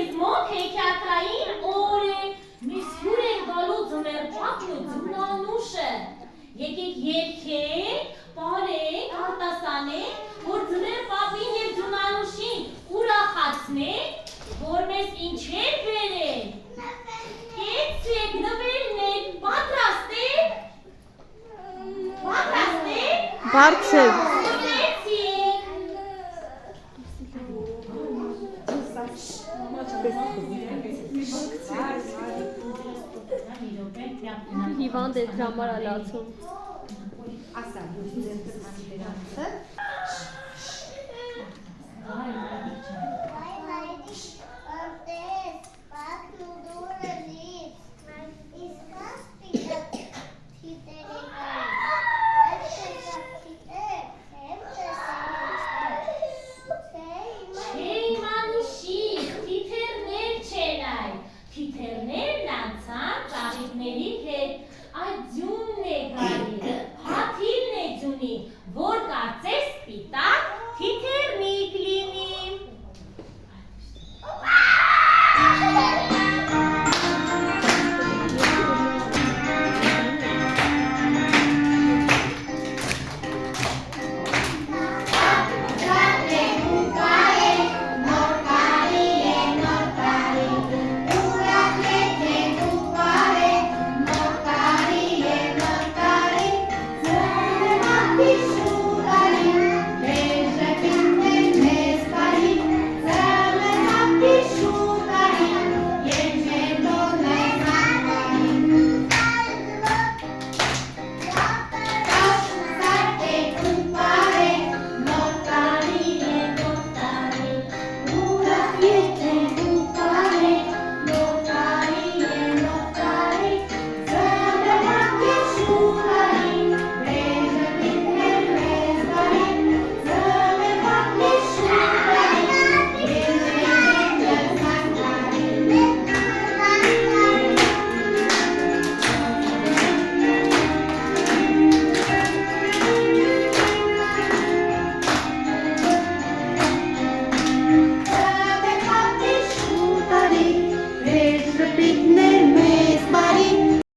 մեզ մոտ հեքիաթային օր է, մեզ հյուր են գալու ձմեռճապն ու ձմնանուշը։ Եկեք երգենք, պարենք, արտասանենք, որ ձմեռ պապին և ձմնանուշին ուրախացնենք, որ մեզ ինչեր բերեն։ Կեցեք, նվերնեք, պատրաստ եք։ Պատրաստ եք։ Բարձր։ Հիվանդ է դրամար ալացում։ Ասա,